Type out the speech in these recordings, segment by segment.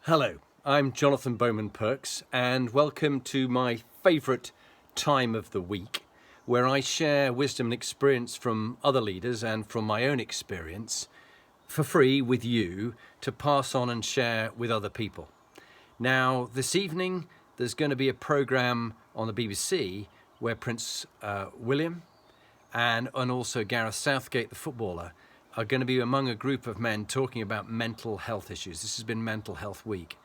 Hello, I'm Jonathan Bowman-Perks and welcome to my favourite time of the week where I share wisdom and experience from other leaders and from my own experience for free with you to pass on and share with other people. Now, this evening there's going to be a programme on the BBC where Prince William and also Gareth Southgate, the footballer, are going to be among a group of men talking about mental health issues. This has been Mental Health Week.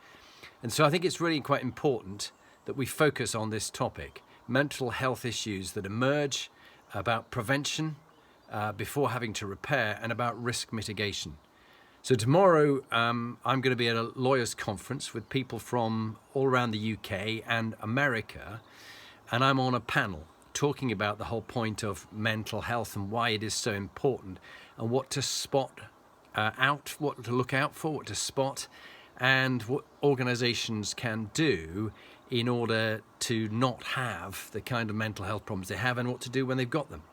And so I think it's really quite important that we focus on this topic, mental health issues that emerge, about prevention before having to repair, and about risk mitigation. So tomorrow I'm going to be at a lawyers' conference with people from all around the UK and America, and I'm on a panel talking about the whole point of mental health and why it is so important and what to spot out, what to look out for, what to spot, and what organisations can do in order to not have the kind of mental health problems they have and what to do when they've got them.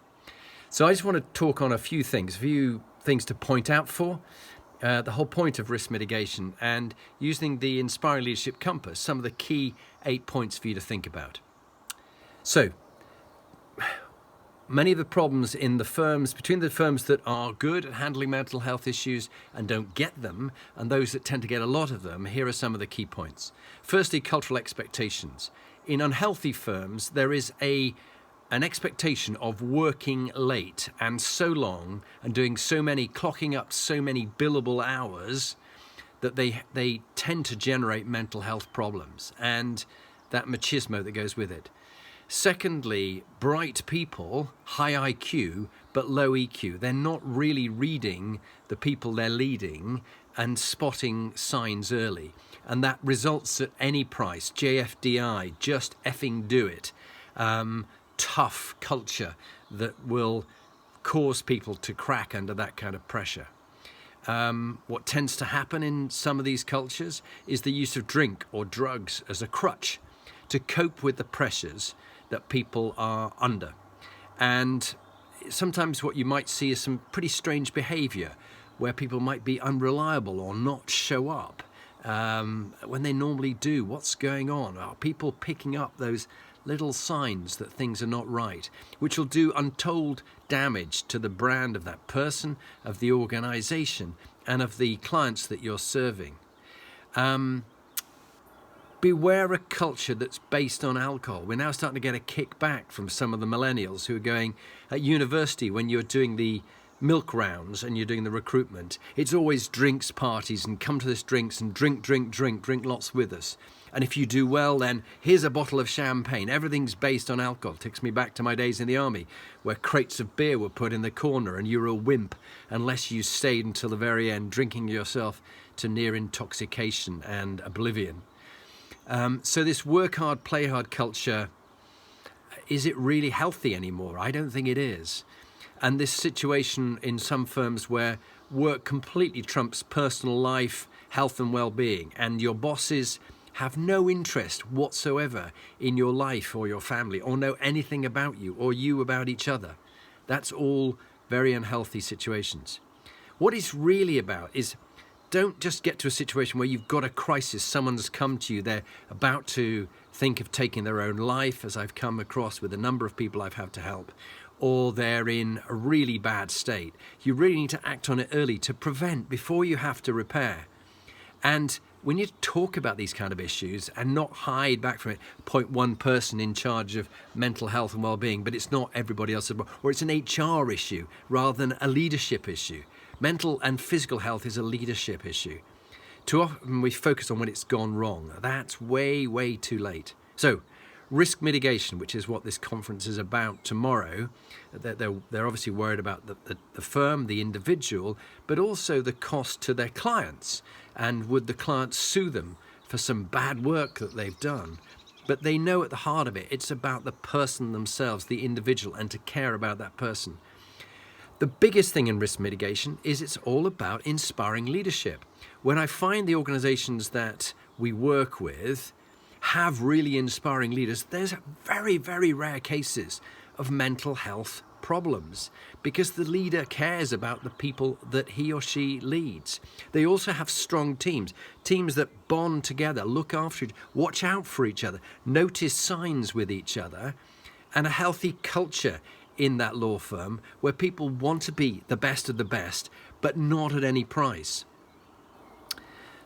So I just want to talk on a few things to point out for, the whole point of risk mitigation and using the Inspiring Leadership Compass, some of the key 8 points for you to think about. So, many of the problems in the firms, between the firms that are good at handling mental health issues and don't get them, and those that tend to get a lot of them, here are some of the key points. Firstly, cultural expectations. In unhealthy firms, there is an expectation of working late and so long and doing so many, clocking up so many billable hours that they tend to generate mental health problems and that machismo that goes with it. Secondly, bright people, high IQ, but low EQ. They're not really reading the people they're leading and spotting signs early. And that results at any price. JFDI, just effing do it. Tough culture that will cause people to crack under that kind of pressure. What tends to happen in some of these cultures is the use of drink or drugs as a crutch to cope with the pressures that people are under. And sometimes what you might see is some pretty strange behaviour where people might be unreliable or not show up when they normally do. What's going on? Are people picking up those little signs that things are not right, which will do untold damage to the brand of that person, of the organisation, and of the clients that you're serving? Beware a culture that's based on alcohol. We're now starting to get a kickback from some of the millennials who are going at university when you're doing the milk rounds and you're doing the recruitment. It's always drinks parties and come to this drinks and drink lots with us. And if you do well, then here's a bottle of champagne. Everything's based on alcohol. It takes me back to my days in the army where crates of beer were put in the corner and you were a wimp unless you stayed until the very end, drinking yourself to near intoxication and oblivion. So this work hard, play hard culture, is it really healthy anymore? I don't think it is. And this situation in some firms where work completely trumps personal life, health and well-being, and your bosses have no interest whatsoever in your life or your family, or know anything about you or you about each other. That's all very unhealthy situations. What it's really about is don't just get to a situation where you've got a crisis, someone's come to you, they're about to think of taking their own life, as I've come across with a number of people I've had to help, or they're in a really bad state. You really need to act on it early to prevent before you have to repair. And we need to talk about these kind of issues and not hide back from it, point one person in charge of mental health and well-being, but it's not everybody else's, or it's an HR issue rather than a leadership issue. Mental and physical health is a leadership issue. Too often we focus on when it's gone wrong. That's way, way too late. So, risk mitigation, which is what this conference is about tomorrow. They're obviously worried about the firm, the individual, but also the cost to their clients. And would the clients sue them for some bad work that they've done? But they know at the heart of it, it's about the person themselves, the individual, and to care about that person. The biggest thing in risk mitigation is it's all about inspiring leadership. When I find the organizations that we work with have really inspiring leaders, there's very, very rare cases of mental health problems because the leader cares about the people that he or she leads. They also have strong teams that bond together, look after each other, watch out for each other, notice signs with each other, and a healthy culture in that law firm where people want to be the best of the best, but not at any price.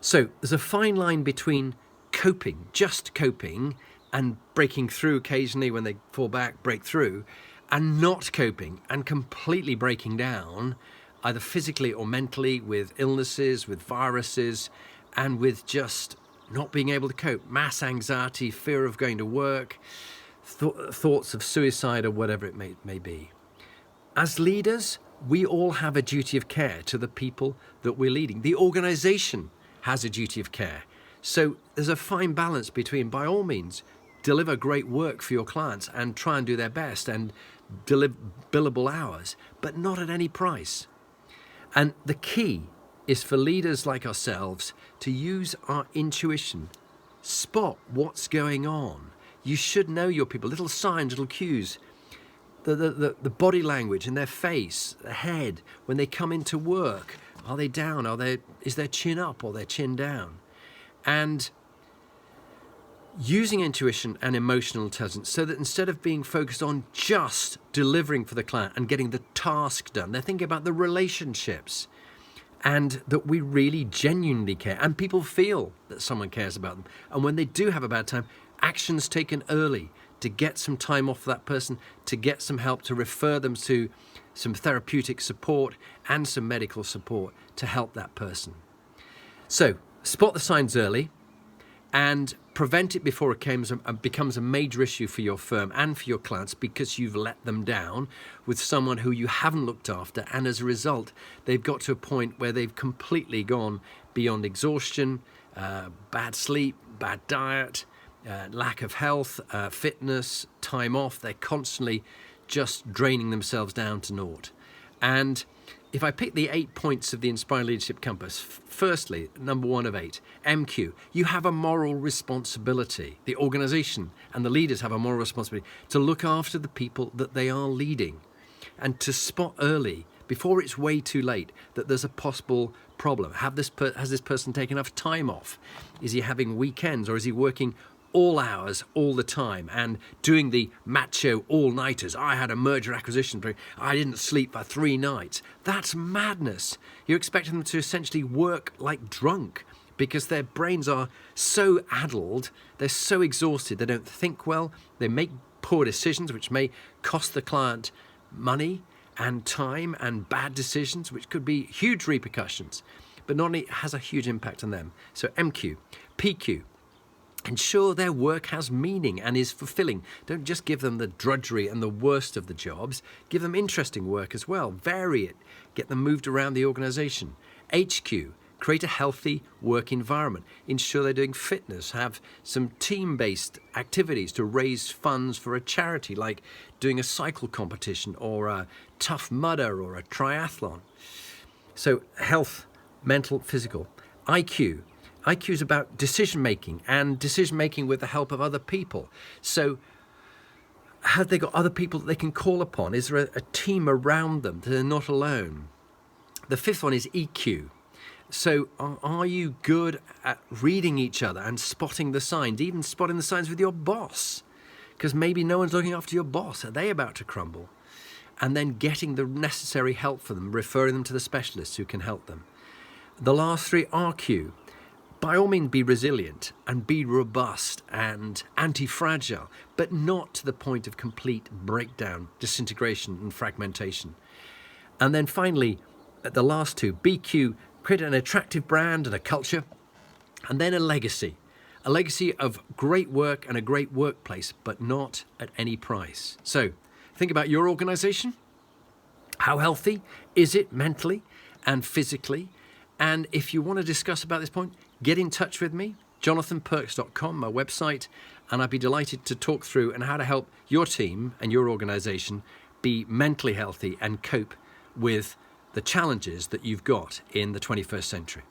So there's a fine line between coping, just coping, and breaking through occasionally when they fall back, break through, and not coping and completely breaking down, either physically or mentally, with illnesses, with viruses, and with just not being able to cope, mass anxiety, fear of going to work, thoughts of suicide or whatever it may be. As leaders, we all have a duty of care to the people that we're leading. The organization has a duty of care. So there's a fine balance between, by all means, deliver great work for your clients and try and do their best and deliver billable hours, but not at any price. And the key is for leaders like ourselves to use our intuition, spot what's going on. You should know your people, little signs, little cues, the body language in their face, the head, when they come into work. Are they down? Is their chin up or their chin down? And using intuition and emotional intelligence so that instead of being focused on just delivering for the client and getting the task done, they're thinking about the relationships and that we really genuinely care and people feel that someone cares about them. And when they do have a bad time, actions taken early to get some time off for that person, to get some help, to refer them to some therapeutic support and some medical support to help that person. So spot the signs early and prevent it before it becomes a major issue for your firm and for your clients because you've let them down with someone who you haven't looked after, and as a result they've got to a point where they've completely gone beyond exhaustion, bad sleep, bad diet, lack of health, fitness, time off. They're constantly just draining themselves down to naught. And if I pick the 8 points of the Inspired Leadership Compass, firstly, number 1 of 8, MQ, you have a moral responsibility. The organization and the leaders have a moral responsibility to look after the people that they are leading and to spot early, before it's way too late, that there's a possible problem. Has this person taken enough time off? Is he having weekends, or is he working all hours, all the time, and doing the macho all-nighters? I had a merger acquisition, I didn't sleep for 3 nights. That's madness. You're expecting them to essentially work like drunk because their brains are so addled, they're so exhausted, they don't think well, they make poor decisions which may cost the client money and time, and bad decisions which could be huge repercussions, but not only has a huge impact on them. So MQ. PQ. Ensure their work has meaning and is fulfilling. Don't just give them the drudgery and the worst of the jobs. Give them interesting work as well. Vary it. Get them moved around the organization. HQ. Create a healthy work environment. Ensure they're doing fitness. Have some team-based activities to raise funds for a charity, like doing a cycle competition or a Tough Mudder or a triathlon. So health, mental, physical. IQ. IQ is about decision-making, and decision-making with the help of other people. So have they got other people that they can call upon? Is there a team around them that they're not alone? The 5th one is EQ. So are you good at reading each other and spotting the signs, even spotting the signs with your boss? Because maybe no one's looking after your boss. Are they about to crumble? And then getting the necessary help for them, referring them to the specialists who can help them. The last 3, RQ. By all means, be resilient and be robust and anti-fragile, but not to the point of complete breakdown, disintegration and fragmentation. And then finally, the last 2, BQ, create an attractive brand and a culture, and then a legacy of great work and a great workplace, but not at any price. So think about your organization. How healthy is it mentally and physically? And if you want to discuss about this point, get in touch with me, jonathanperks.com, my website, and I'd be delighted to talk through and how to help your team and your organization be mentally healthy and cope with the challenges that you've got in the 21st century.